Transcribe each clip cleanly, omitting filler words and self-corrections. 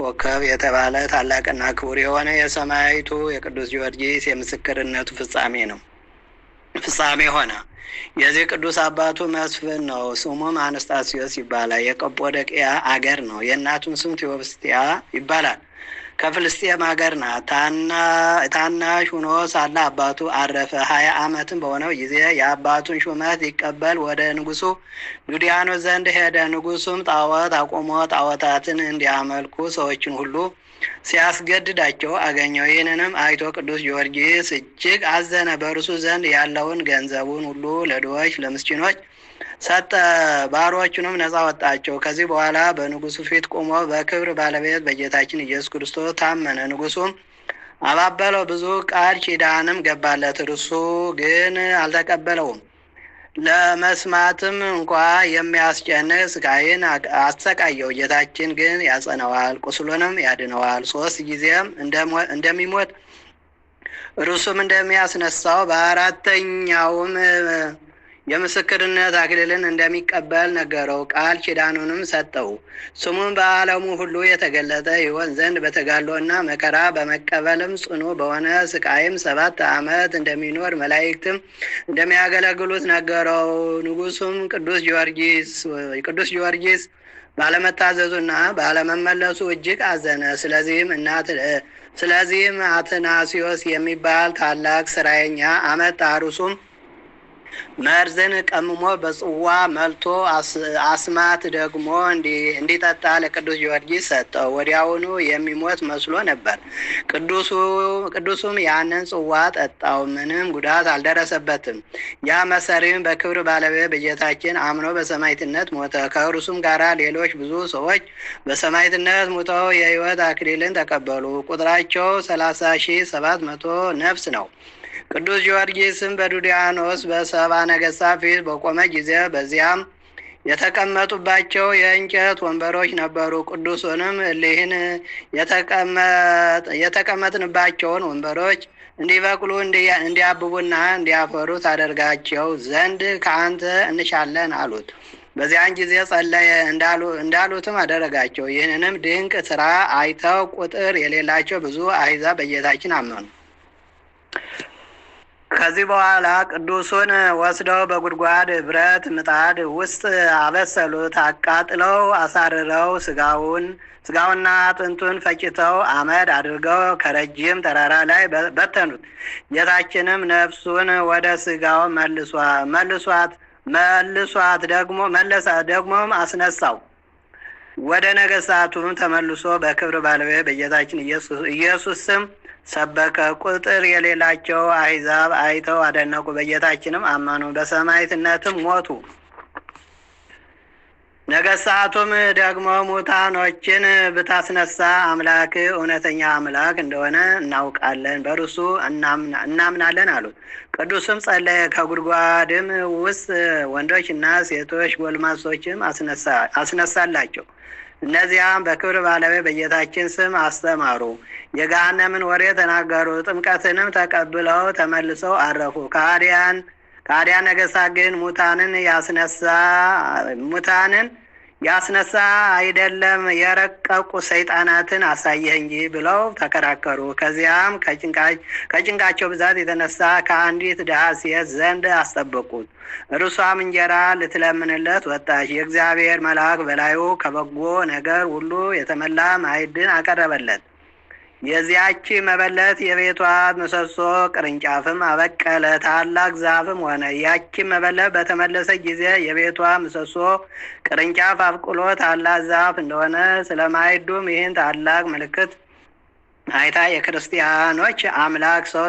ኮከብ የተባለ ታላቅና ክቡር የሆነ የሰማዕቱ የቅዱስ ጊዮርጊስ የምስክርነቱ ፍጻሜ ሆነ። የዚህ ቅዱስ አባቱ መስፍን ነው። ስሙም አነስጣስዮስ ይባላል። የቀጶዶቅያ አገር ነው። የእናቱም ስም ቴዎብስጥያ ይባላል። ከፍልስጤም ሀገር ናት። ታናሽ ሆኖ ሳለ አባቱ አረፈ። 20 ዓመትም በሆነው ጊዜ የአባቱን ሹመት ሊቀበል ወደ ንጉሱ ዱድያኖስ ዘንድ ሄደ። ንጉሱም ጣዖት አቁሞ ጣዖታትን እንዲያመልኩ ሰዎችን ሁሉ ሲያስገድዳቸው አገኘው። ይህንንም አይቶ ቅዱስ ጊዮርጊስ እጅግ አዘነ። በእርሱ ዘንድ ያለውን ገንዘቡን ሁሉ ለድሆች ለምስኪኖች ሰጠ። ባሮቹንም ነፃ ወጣቸው። ከዚህ በኋላ በንጉሱ ፊት ቆሞ በክብር ባለቤት በጌታችን ኢየሱስ ክርስቶስ ታመነ። ንጉሱም አባበለው፣ ብዙ ቃል ኪዳንም ገባለት። እርሱ ግን አልተቀበለውም። ለመስማትም እንኳ የሚያስጨንቅ ስቃይን አሰቃየው። ጌታችን ግን ያጸነዋል፣ ቁስሉንም ያድነዋል። 3 ጊዜም እንደሚሞት እርሱም እንደሚያስነሳው በአራተኛውም የምስክርነት አክሊልን እንደሚቀበል ነገረው። ቃል ኪዳኑንም ሰጠው። ስሙም በዓለሙ ሁሉ የተገለጠ ይሆን ዘንድ በተጋድሎና መከራ በመቀበልም ጽኑ በሆነ ስቃይም 7 ዓመት እንደሚኖር መላእክትም እንደሚያገለግሉት ነገረው። ንጉሱም ቅዱስ ጊዮርጊስ ባለመታዘዙና ባለመመለሱ እጅግ አዘነ። ስለዚህም አትናሲዮስ የሚባል ታላቅ ስራየኛ አመጣ። እርሱም መርዝን ቀምሞ በጽዋ መልቶ አስማት ደግሞ እንዲጠጣ ለቅዱስ ጊዮርጊስ ሰጠው። ወዲያውኑ የሚሞት መስሎ ነበር። ቅዱሱም ያንን ጽዋ ጠጣው፣ ምንም ጉዳት አልደረሰበትም። ያ መሰሪም በክብር ባለቤት በጌታችን አምኖ በሰማዕትነት ሞተ። ከእርሱም ጋራ ሌሎች ብዙ ሰዎች በሰማዕትነት ሞተው የሕይወት አክሊልን ተቀበሉ። ቁጥራቸው 30,700 ነፍስ ነው። ቅዱስ ጊዮርጊስም በዱድያኖስ በ70 ነገሥታት ፊት በቆመ ጊዜ በዚያም የተቀመጡባቸው የእንጨት ወንበሮች ነበሩ። ቅዱሱንም እሊህን የተቀመጥንባቸውን ወንበሮች እንዲበቅሉ እንዲያብቡና እንዲያፈሩ ታደርጋቸው ዘንድ ከአንተ እንሻለን አሉት። በዚያን ጊዜ ጸለየ፣ እንዳሉትም አደረጋቸው። ይህንንም ድንቅ ስራ አይተው ቁጥር የሌላቸው ብዙ አሕዛብ በጌታችን አመኑ። ከዚህ በኋላ ቅዱሱን ወስደው በጉድጓድ ብረት ምጣድ ውስጥ አበሰሉት። አቃጥለው አሳርረው ስጋውና አጥንቱን ፈጭተው አመድ አድርገው ከረጅም ተራራ ላይ በተኑት። ጌታችንም ነፍሱን ወደ ስጋው መልሷት ደግሞም አስነሳው። ወደ ነገሥታቱም ተመልሶ በክብር ባለቤት በጌታችን ኢየሱስ ስም ሰበከ። ቁጥር የሌላቸው አሕዛብ አይተው አደነቁ። በጌታችንም አመኑ፣ በሰማዕትነትም ሞቱ። ነገሥታቱም ደግሞ ሙታኖችን ብታስነሳ አምላክ እውነተኛ አምላክ እንደሆነ እናውቃለን፣ በርሱ እናምናለን አሉት። ቅዱስም ጸለየ። ከጉድጓድም ውስጥ ወንዶችና ሴቶች ጎልማሶችም አስነሳላቸው። እነዚያም በክብር ባለቤት በጌታችን ስም አስተማሩ፣ የገሃነምን ወሬ ተናገሩ። ጥምቀትንም ተቀብለው ተመልሰው አረፉ። ከሃዲያን ነገሥታት ግን ሙታንን ያስነሳ አይደለም የረቀቁ ሰይጣናትን አሳየህ እንጂ ብለው ተከራከሩ። ከዚያም ከጭንቃቸው ብዛት የተነሳ ከአንዲት ድሃ ሴት ዘንድ አስጠበቁት። እርሷም እንጀራ ልትለምንለት ወጣች። የእግዚአብሔር መልአክ በላዩ ከበጎ ነገር ሁሉ የተመላ ማዕድን አቀረበለት። የዚያች መበለት የቤቷ ምሰሶ ቅርንጫፍም አበቀለ፣ ታላቅ ዛፍም ሆነ። ያቺ መበለት በተመለሰ ጊዜ የቤቷ ምሰሶ ቅርንጫፍ አብቅሎ ታላቅ ዛፍ እንደሆነ ስለ ማዕዱም ይህን ታላቅ ምልክት አይታ የክርስቲያኖች አምላክ ሰው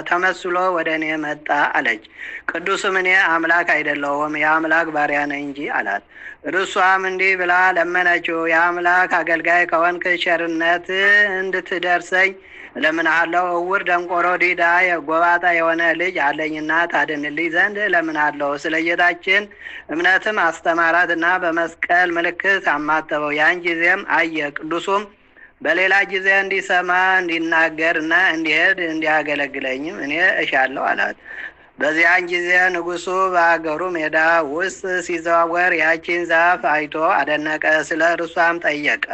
ተመስሎ ወደ እኔ መጣ አለች። ቅዱስም እኔ አምላክ አይደለሁም የአምላክ ባሪያ ነኝ እንጂ አላት። እርሷም እንዲህ ብላ ለመነችው፣ የአምላክ አገልጋይ ከሆንክ ቸርነት እንድትደርሰኝ እለምንሃለሁ። እውር፣ ደንቆሮ፣ ዲዳ፣ ጎባጣ የሆነ ልጅ አለኝና ታድንልኝ ዘንድ እለምንሃለሁ። ስለ ጌታችን እምነትም አስተማራትና በመስቀል ምልክት አማተበው። ያን ጊዜም አየ። ቅዱሱም በሌላ ጊዜ እንዲሰማ እንዲናገር እና እንዲሄድ እንዲያገለግለኝም እኔ እሻለሁ አላት። በዚያን ጊዜ ንጉሡ በአገሩ ሜዳ ውስጥ ሲዘዋወር ያቺን ዛፍ አይቶ አደነቀ። ስለ እርሷም ጠየቀ።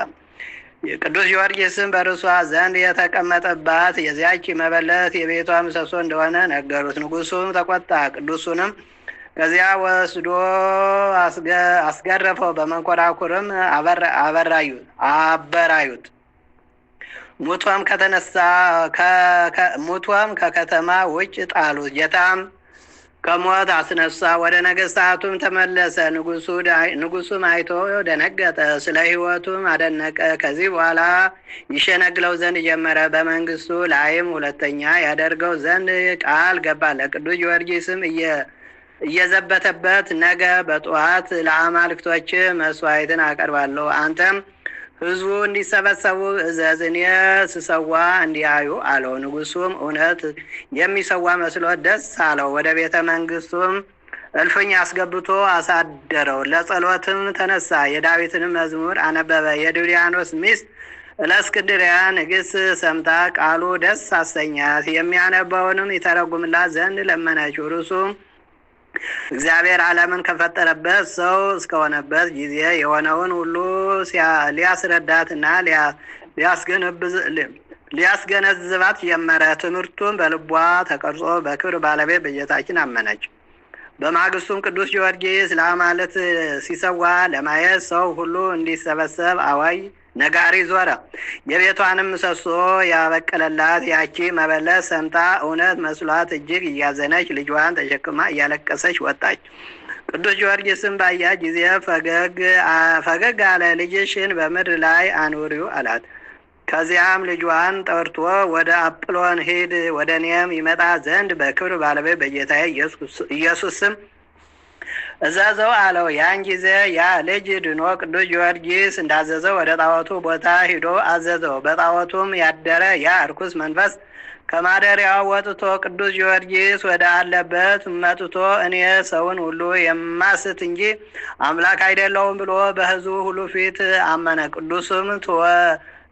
ቅዱስ ጊዮርጊስም በእርሷ ዘንድ የተቀመጠባት የዚያች መበለት የቤቷ ምሰሶ እንደሆነ ነገሩት። ንጉሡም ተቆጣ። ቅዱሱንም ከዚያ ወስዶ አስገረፈው። በመንኮራኩርም አበራዩት። ሙቷም ከከተማ ውጭ ጣሉት። ጌታም ከሞት አስነሳ። ወደ ነገሥታቱም ተመለሰ። ንጉሡም አይቶ ደነገጠ፣ ስለ ሕይወቱም አደነቀ። ከዚህ በኋላ ይሸነግለው ዘንድ ጀመረ። በመንግስቱ ላይም ሁለተኛ ያደርገው ዘንድ ቃል ገባለት። ቅዱስ ጊዮርጊስም እየዘበተበት ነገ በጠዋት ለአማልክቶች መስዋዕትን አቀርባለሁ፣ አንተም ሕዝቡ እንዲሰበሰቡ እዘዝ፣ እኔ ስሰዋ እንዲያዩ አለው። ንጉሡም እውነት የሚሰዋ መስሎት ደስ አለው። ወደ ቤተ መንግስቱም እልፍኝ አስገብቶ አሳደረው። ለጸሎትም ተነሳ። የዳዊትንም መዝሙር አነበበ። የድውሊያኖስ ሚስት እለእስክንድርያ ንግሥት ሰምታ ቃሉ ደስ አሰኛት። የሚያነበውንም ይተረጉምላት ዘንድ ለመነችው። እርሱም እግዚአብሔር ዓለምን ከፈጠረበት ሰው እስከሆነበት ጊዜ የሆነውን ሁሉ ሊያስረዳትና ሊያስገነዝባት ጀመረ። ትምህርቱን በልቧ ተቀርጾ በክብር ባለቤት በጌታችን አመነች። በማግስቱም ቅዱስ ጊዮርጊስ ለአማልክት ሲሰዋ ለማየት ሰው ሁሉ እንዲሰበሰብ አዋይ ነጋሪ ዞረ። የቤቷንም ምሰሶ ያበቀለላት ያቺ መበለት ሰምታ እውነት መስሏት እጅግ እያዘነች ልጇን ተሸክማ እያለቀሰች ወጣች። ቅዱስ ጊዮርጊስም ባያት ጊዜ ፈገግ አለ። ልጅሽን በምድር ላይ አኑሪው አላት። ከዚያም ልጇን ጠርቶ ወደ አጵሎን ሂድ፣ ወደ እኔም ይመጣ ዘንድ በክብር ባለቤት በጌታዬ ኢየሱስ ስም እዘዘው አለው። ያን ጊዜ ያ ልጅ ድኖ ቅዱስ ጊዮርጊስ እንዳዘዘው ወደ ጣዖቱ ቦታ ሂዶ አዘዘው። በጣዖቱም ያደረ ያ እርኩስ መንፈስ ከማደሪያው ወጥቶ ቅዱስ ጊዮርጊስ ወደ አለበት መጥቶ እኔ ሰውን ሁሉ የማስት እንጂ አምላክ አይደለሁም ብሎ በሕዝቡ ሁሉ ፊት አመነ። ቅዱስም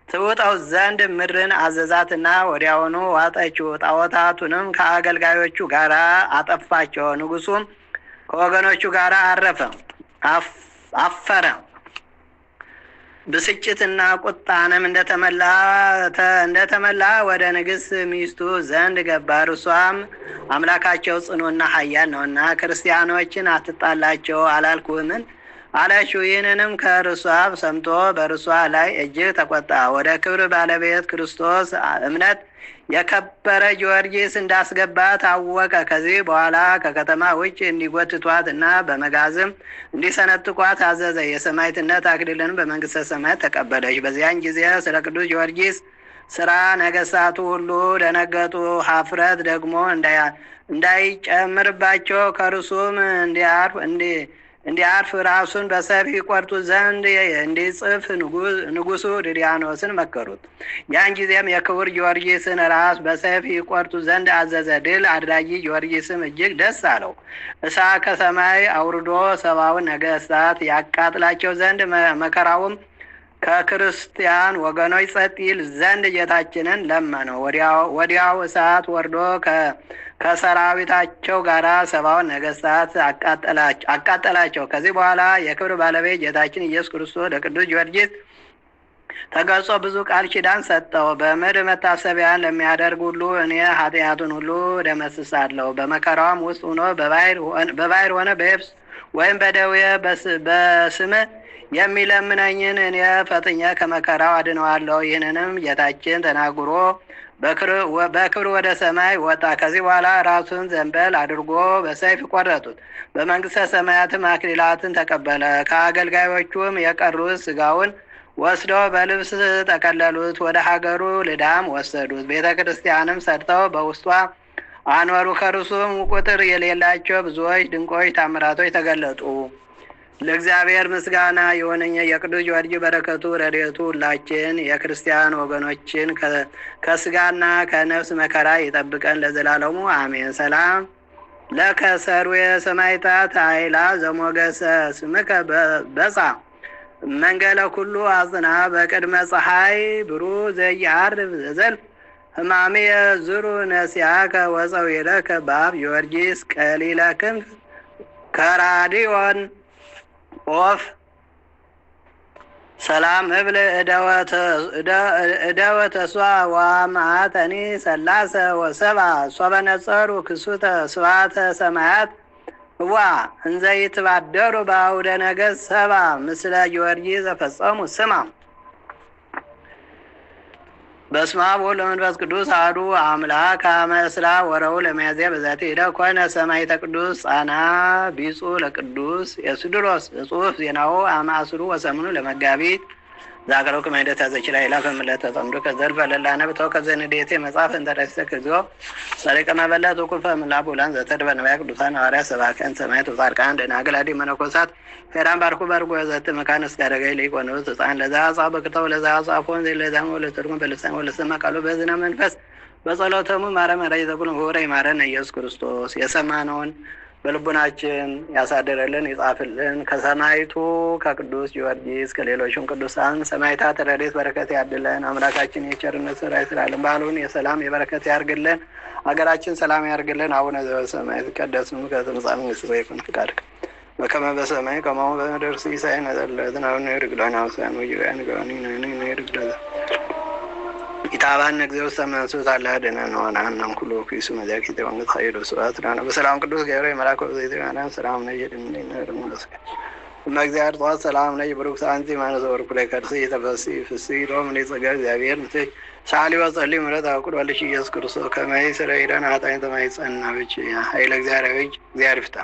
ትውጠው ዘንድ ምድርን አዘዛትና ወዲያውኑ ዋጠችው። ጣዖታቱንም ከአገልጋዮቹ ጋር አጠፋቸው። ንጉሡም ከወገኖቹ ጋር አፈረ። ብስጭትና ቁጣንም እንደተመላ ወደ ንግሥት ሚስቱ ዘንድ ገባ። እርሷም አምላካቸው ጽኑና ኃያል ነውና ክርስቲያኖችን አትጣላቸው አላልኩህምን አለችው። ይህንንም ከእርሷ ሰምቶ በእርሷ ላይ እጅግ ተቆጣ። ወደ ክብር ባለቤት ክርስቶስ እምነት የከበረ ጊዮርጊስ እንዳስገባ ታወቀ። ከዚህ በኋላ ከከተማ ውጭ እንዲጎትቷት እና በመጋዝም እንዲሰነጥቋት አዘዘ። የሰማዕትነት አክሊልን በመንግስተ ሰማያት ተቀበለች። በዚያን ጊዜ ስለ ቅዱስ ጊዮርጊስ ስራ ነገሥታቱ ሁሉ ደነገጡ። ኀፍረት ደግሞ እንዳይጨምርባቸው ከእርሱም እንዲያርፍ ራሱን በሰይፍ ይቆርጡ ዘንድ እንዲጽፍ ንጉሡ ድሪያኖስን መከሩት። ያን ጊዜም የክቡር ጊዮርጊስን ራስ በሰይፍ ይቆርጡ ዘንድ አዘዘ። ድል አድራጊ ጊዮርጊስም እጅግ ደስ አለው። እሳት ከሰማይ አውርዶ 70 ነገሥታት ያቃጥላቸው ዘንድ መከራውም ከክርስቲያን ወገኖች ጸጥ ይል ዘንድ ጌታችንን ለመነው። ወዲያው እሳት ወርዶ ከሰራዊታቸው ጋር 70 ነገሥታት አቃጠላቸው። ከዚህ በኋላ የክብር ባለቤት ጌታችን ኢየሱስ ክርስቶስ ለቅዱስ ጊዮርጊስ ተገልጾ ብዙ ቃል ኪዳን ሰጠው። በምድር መታሰቢያን ለሚያደርግ ሁሉ እኔ ኃጢአቱን ሁሉ ደመስሳለሁ። በመከራውም ውስጥ ሆኖ በባህር ሆነ በየብስ ወይም በደዌ በስምህ የሚለምነኝን እኔ ፈጥኜ ከመከራው አድነዋለሁ። ይህንንም ጌታችን ተናግሮ በክብር ወደ ሰማይ ወጣ። ከዚህ በኋላ ራሱን ዘንበል አድርጎ በሰይፍ ቆረጡት። በመንግስተ ሰማያትም አክሊላትን ተቀበለ። ከአገልጋዮቹም የቀሩት ስጋውን ወስደው በልብስ ጠቀለሉት። ወደ ሀገሩ ልዳም ወሰዱት። ቤተ ክርስቲያንም ሰርተው በውስጧ አኖሩ። ከእርሱም ቁጥር የሌላቸው ብዙዎች ድንቆች ታምራቶች ተገለጡ። ለእግዚአብሔር ምስጋና የሆነኝ የቅዱስ ጊዮርጊስ በረከቱ ረድኤቱ ሁላችን የክርስቲያን ወገኖችን ከስጋና ከነፍስ መከራ ይጠብቀን ለዘላለሙ አሜን። ሰላም ለከሰሩ የሰማይታት ኃይላ ዘሞገሰ ስምከ በጻ መንገለ ኩሉ አጽና በቅድመ ፀሐይ ብሩ ዘያርብ ዘልፍ ህማሜ ዝሩ ነሲያከ ወፀዊረከ ባብ ጊዮርጊስ ቀሊለ ክንፍ ከራዲዮን ኦፍ ሰላም እብል እደወተ ሷ ወአማተኒ ሰላሰ ወሰባ ሶበ ነጸሩ ክሱተ ስብሐተ ሰማያት እዋ እንዘ ይትባደሩ በአውደ ነገሥት ሰባ ምስለ ጊዮርጊስ ዘፈጸሙ ስማ። በስመ አብ ወወልድ ወመንፈስ ቅዱስ አሐዱ አምላክ አመ እስራ ወረቡዕ ለሚያዝያ በዛቲ ዕለት ኮነ ሰማዕተ ቅዱስ ጻና ቢጹ ለቅዱስ የስድሮስ እጹፍ ዜናው አመ ዐሥሩ ወሰሙኑ ለመጋቢት ዛገረው ከመይደታ ዘችላ ይላፈ ምለተ ተምዶ ከዘልፈ ለላነብተው ከዘንዴቴ መጽሐፍ እንተረስተ ከዚዮ ጸሪቀ መበለት ወቁፈ ምላቡላን ዘተድበ ነቢያ ቅዱሳን ሐዋርያት ሰባክያን ሰማዕታት ወጻድቃን ደናግል አዲ መነኮሳት ሄራን ባርኩ ባርኩ ዘት መካነ እስከ አደጋይ ሊቆነው ሕፃን ለዛ ጻፈ በክተው ለዛ ጻፎን ለዛም ወለተርኩም በልሳን ወለሰማ ቃሉ በዝና መንፈስ በጸሎተሙ ማረም ራይ ዘቁን ሆረ ይማረን ኢየሱስ ክርስቶስ የሰማነውን በልቡናችን ያሳደረልን ይጻፍልን። ከሰማይቱ ከቅዱስ ጊዮርጊስ ከሌሎችም ቅዱሳን ሰማዕታት ረድኤት በረከት ያድለን። አምላካችን የቸርነት ስራ ይስራልን። በዓሉን የሰላም የበረከት ያርግልን። ሀገራችን ሰላም ያርግልን። አቡነ ዘበሰማይ ይትቀደስ ስምከ ትምጻእ መንግሥትከ ወይኩን ፈቃድከ በከመ በሰማይ ከማሁ በምድር ሲሳየነ ዘለለዕለትነ ሀበነ ኅድግ ለነ አበሳነ ወጌጋየነ ገባነ ኅድግ ለነ ኢታባን እግዚኦ ሰመንሱት አለ ደነን ወናናም ኩሎ ኪሱ መዛኪ ተወንገት ኃይሎ ስዋት ዳነ በሰላም ቅዱስ ገብርኤል መልአክ ወዘይተና ሰላም ነይ የድምኔ መስከ እግዚአብሔር ጠዋት ሰላም ነይ ብሩክ ሳንቲ ማነሰ ወርኩ ላይ ከርሲ የተፈሲ ፍሲ ሮም ላይ ጸጋ እግዚአብሔር ምት ሻሊ ወጸሊ ምረት አቁድ ወልሽ ኢየሱስ ክርስቶስ ከመይ ስለ ሄደን አጣኝ ተማይ ጸና ብቻ ኃይለ እግዚአብሔር ይፍታ።